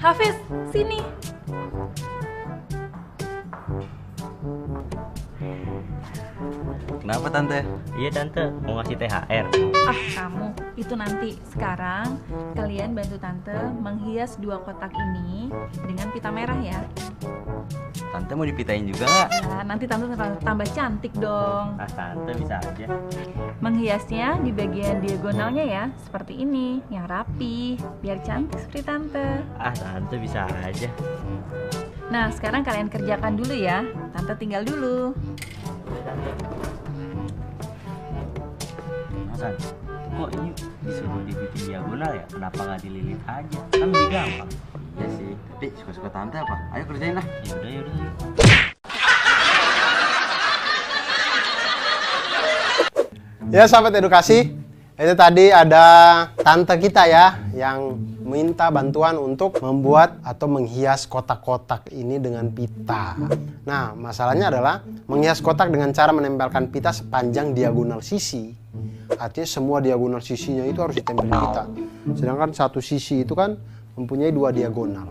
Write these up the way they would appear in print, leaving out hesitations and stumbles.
Hafiz, sini. Kenapa Tante? Iya Tante, mau ngasih THR. Ah, kamu. Itu nanti. Sekarang kalian bantu Tante menghias 2 kotak ini dengan pita merah ya. Tante mau dipitain juga nggak? Nah, nanti Tante tambah cantik dong. Ah Tante bisa aja. Menghiasnya di bagian diagonalnya ya, seperti ini, yang rapi, biar cantik seperti Tante. Ah Tante bisa aja. Nah, sekarang kalian kerjakan dulu ya. Tante tinggal dulu. Hasan, kok ini disuruh dibikin diagonal ya? Kenapa nggak dililit aja? Kan lebih gampang. Ya sih, tapi suka-suka Tante apa? Ayo kerjain lah. Yaudah. Ya sahabat edukasi, itu tadi ada tante kita ya yang minta bantuan untuk membuat atau menghias kotak-kotak ini dengan pita. Nah, masalahnya adalah menghias kotak dengan cara menempelkan pita sepanjang diagonal sisi. Artinya semua diagonal sisinya itu harus ditempel pita. Sedangkan satu sisi itu kan mempunyai 2 diagonal.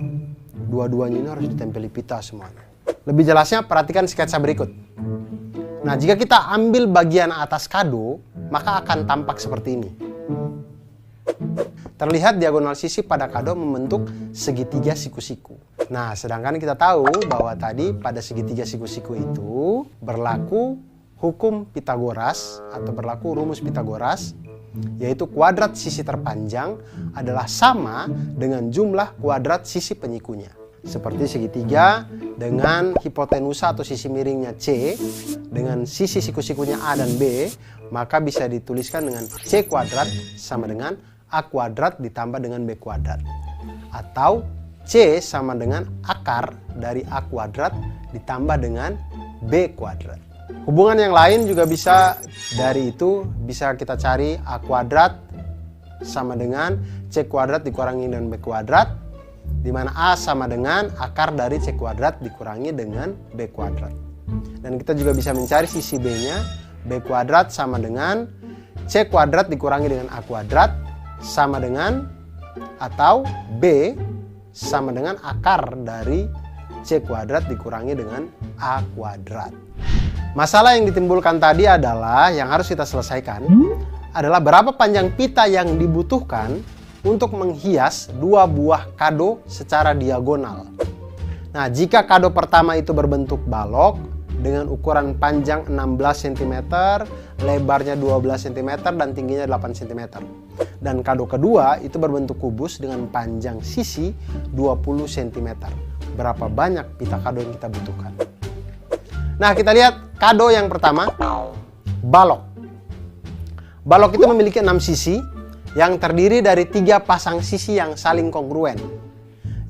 Dua-duanya ini harus ditempeli pita semuanya. Lebih jelasnya perhatikan sketsa berikut. Nah, jika kita ambil bagian atas kado, maka akan tampak seperti ini. Terlihat diagonal sisi pada kado membentuk segitiga siku-siku. Nah, sedangkan kita tahu bahwa tadi pada segitiga siku-siku itu berlaku hukum Pitagoras atau berlaku rumus Pitagoras, yaitu kuadrat sisi terpanjang adalah sama dengan jumlah kuadrat sisi penyikunya. Seperti segitiga dengan hipotenusa atau sisi miringnya C dengan sisi siku-sikunya A dan B, maka bisa dituliskan dengan C kuadrat sama dengan A kuadrat ditambah dengan B kuadrat. Atau C sama dengan akar dari A kuadrat ditambah dengan B kuadrat. Hubungan yang lain juga bisa dari itu, bisa kita cari A kuadrat sama dengan C kuadrat dikurangi dengan B kuadrat, di mana A sama dengan akar dari C kuadrat dikurangi dengan B kuadrat. Dan kita juga bisa mencari sisi B-nya, B kuadrat sama dengan C kuadrat dikurangi dengan A kuadrat sama dengan, atau B sama dengan akar dari C kuadrat dikurangi dengan A kuadrat. Masalah yang ditimbulkan tadi adalah, yang harus kita selesaikan adalah berapa panjang pita yang dibutuhkan untuk menghias 2 buah kado secara diagonal. Nah, jika kado pertama itu berbentuk balok dengan ukuran panjang 16 cm, lebarnya 12 cm, dan tingginya 8 cm. Dan kado kedua itu berbentuk kubus dengan panjang sisi 20 cm. Berapa banyak pita kado yang kita butuhkan? Nah, kita lihat kado yang pertama, balok. Balok itu memiliki 6 sisi yang terdiri dari 3 pasang sisi yang saling kongruen,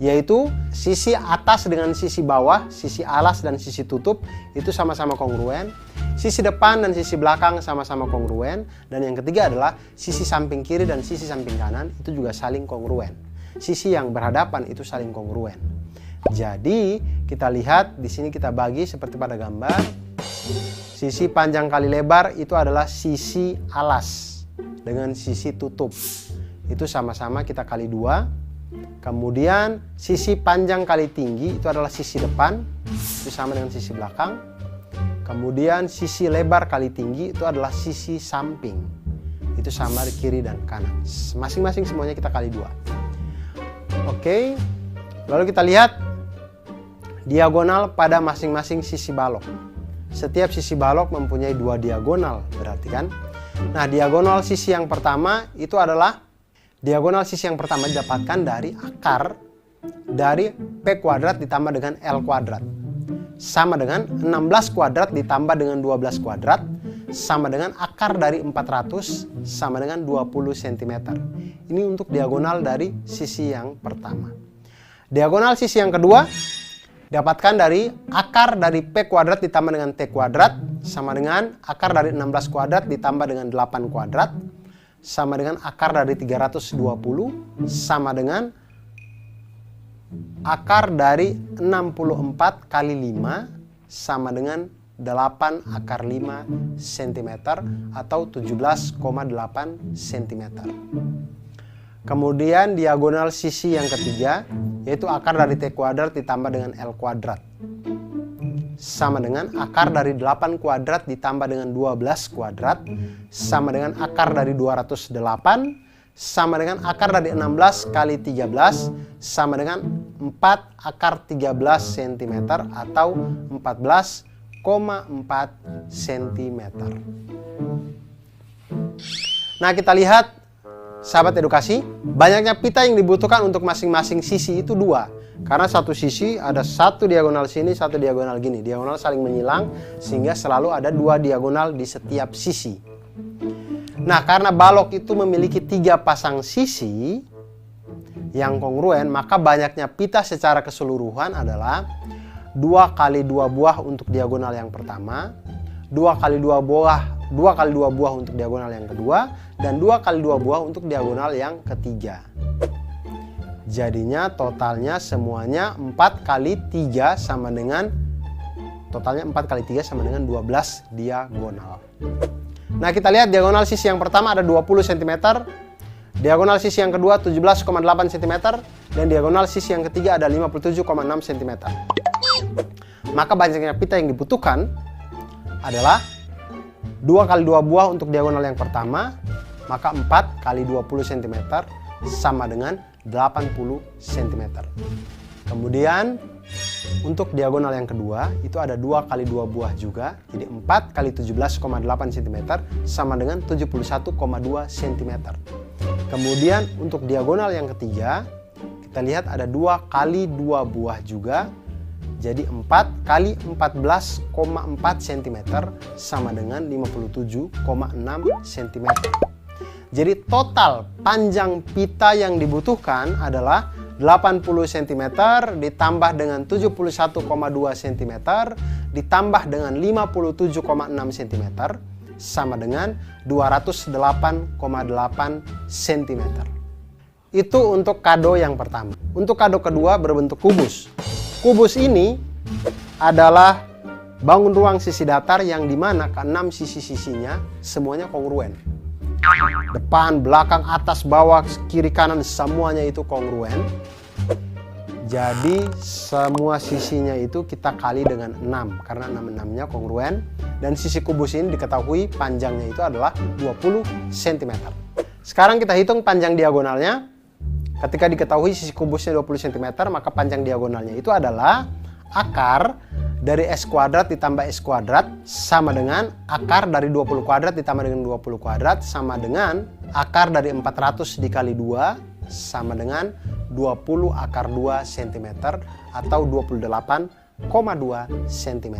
yaitu sisi atas dengan sisi bawah, sisi alas dan sisi tutup itu sama-sama kongruen, sisi depan dan sisi belakang sama-sama kongruen, dan yang ketiga adalah sisi samping kiri dan sisi samping kanan itu juga saling kongruen. Sisi yang berhadapan itu saling kongruen. Jadi kita lihat di sini, kita bagi seperti pada gambar. Sisi panjang kali lebar itu adalah sisi alas dengan sisi tutup, itu sama-sama kita kali 2. Kemudian sisi panjang kali tinggi itu adalah sisi depan, itu sama dengan sisi belakang. Kemudian sisi lebar kali tinggi itu adalah sisi samping, itu sama di kiri dan kanan. Masing-masing semuanya kita kali 2. Oke, lalu kita lihat diagonal pada masing-masing sisi balok. Setiap sisi balok mempunyai 2 diagonal, berarti kan? Nah, diagonal sisi yang pertama itu adalah, diagonal sisi yang pertama didapatkan dari akar dari P kuadrat ditambah dengan L kuadrat. Sama dengan 16 kuadrat ditambah dengan 12 kuadrat, sama dengan akar dari 400 sama dengan 20 cm. Ini untuk diagonal dari sisi yang pertama. Diagonal sisi yang kedua dapatkan dari akar dari P kuadrat ditambah dengan T kuadrat sama dengan akar dari 16 kuadrat ditambah dengan 8 kuadrat sama dengan akar dari 320 sama dengan akar dari 64 kali 5 sama dengan 8 akar 5 cm atau 17,8 cm. Kemudian diagonal sisi yang ketiga, yaitu akar dari T kuadrat ditambah dengan L kuadrat. Sama dengan akar dari 8 kuadrat ditambah dengan 12 kuadrat. Sama dengan akar dari 208. Sama dengan akar dari 16 kali 13. Sama dengan 4 akar 13 cm atau 14,4 cm. Nah, kita lihat, sahabat edukasi, banyaknya pita yang dibutuhkan untuk masing-masing sisi itu 2. Karena satu sisi ada satu diagonal sini, satu diagonal gini. Diagonal saling menyilang sehingga selalu ada 2 diagonal di setiap sisi. Nah, karena balok itu memiliki 3 pasang sisi yang kongruen, maka banyaknya pita secara keseluruhan adalah 2 kali 2 buah untuk diagonal yang pertama, 2 kali 2 buah untuk diagonal yang kedua, dan 2 kali 2 buah untuk diagonal yang ketiga. Jadinya totalnya semuanya 4 kali 3 sama dengan totalnya 4 kali 3 sama dengan 12 diagonal. Nah, kita lihat diagonal sisi yang pertama ada 20 cm, diagonal sisi yang kedua 17,8 cm, dan diagonal sisi yang ketiga ada 57,6 cm. Maka banyaknya pita yang dibutuhkan adalah 2 kali 2 buah untuk diagonal yang pertama, maka 4 kali 20 cm sama dengan 80 cm. Kemudian untuk diagonal yang kedua itu ada 2 kali 2 buah juga, jadi 4 kali 17,8 cm sama dengan 71,2 cm. Kemudian untuk diagonal yang ketiga kita lihat ada 2 kali 2 buah juga, jadi 4 kali 14,4 cm sama dengan 57,6 cm. Jadi total panjang pita yang dibutuhkan adalah 80 cm ditambah dengan 71,2 cm ditambah dengan 57,6 cm sama dengan 208,8 cm. Itu untuk kado yang pertama. Untuk kado kedua berbentuk kubus. Kubus ini adalah bangun ruang sisi datar yang dimana ke-6 sisi-sisinya semuanya kongruen. Depan, belakang, atas, bawah, kiri, kanan semuanya itu kongruen. Jadi semua sisinya itu kita kali dengan 6 karena 6-6-nya kongruen. Dan sisi kubus ini diketahui panjangnya itu adalah 20 cm. Sekarang kita hitung panjang diagonalnya. Ketika diketahui sisi kubusnya 20 cm, maka panjang diagonalnya itu adalah akar dari S kuadrat ditambah S kuadrat sama dengan akar dari 20 kuadrat ditambah dengan 20 kuadrat sama dengan akar dari 400 dikali 2 sama dengan 20 akar 2 cm atau 28,2 cm.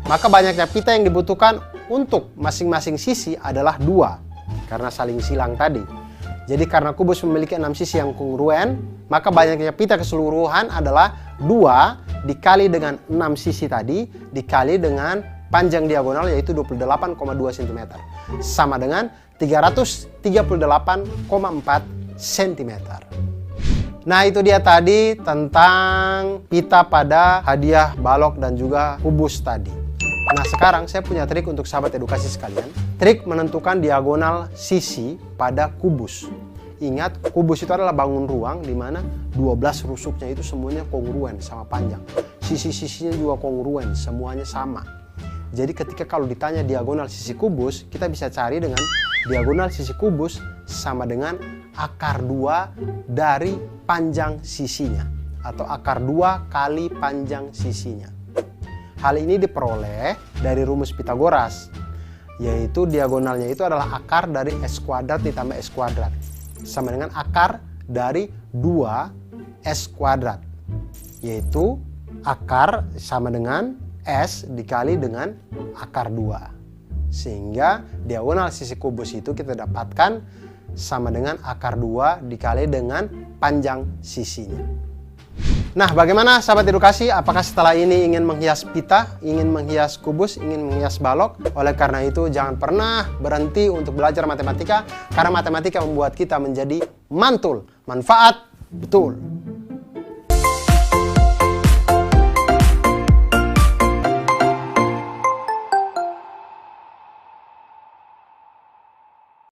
Maka banyaknya pita yang dibutuhkan untuk masing-masing sisi adalah 2 karena saling silang tadi. Jadi karena kubus memiliki 6 sisi yang kongruen, maka banyaknya pita keseluruhan adalah 2 dikali dengan 6 sisi tadi dikali dengan panjang diagonal yaitu 28,2 cm sama dengan 338,4 cm. Nah, itu dia tadi tentang pita pada hadiah balok dan juga kubus tadi. Nah, sekarang saya punya trik untuk sahabat edukasi sekalian. Trik menentukan diagonal sisi pada kubus. Ingat, kubus itu adalah bangun ruang di mana 12 rusuknya itu semuanya kongruen sama panjang. Sisi-sisinya juga kongruen, semuanya sama. Jadi ketika kalau ditanya diagonal sisi kubus, kita bisa cari dengan diagonal sisi kubus sama dengan akar 2 dari panjang sisinya. Atau akar 2 kali panjang sisinya. Hal ini diperoleh dari rumus Pitagoras. Yaitu diagonalnya itu adalah akar dari S kuadrat ditambah S kuadrat. Sama dengan akar dari 2 S kuadrat, yaitu akar sama dengan S dikali dengan akar 2, sehingga diagonal sisi kubus itu kita dapatkan sama dengan akar 2 dikali dengan panjang sisinya. Nah, bagaimana sahabat edukasi? Apakah setelah ini ingin menghias pita, ingin menghias kubus, ingin menghias balok? Oleh karena itu, jangan pernah berhenti untuk belajar matematika, karena matematika membuat kita menjadi mantul. Manfaat betul.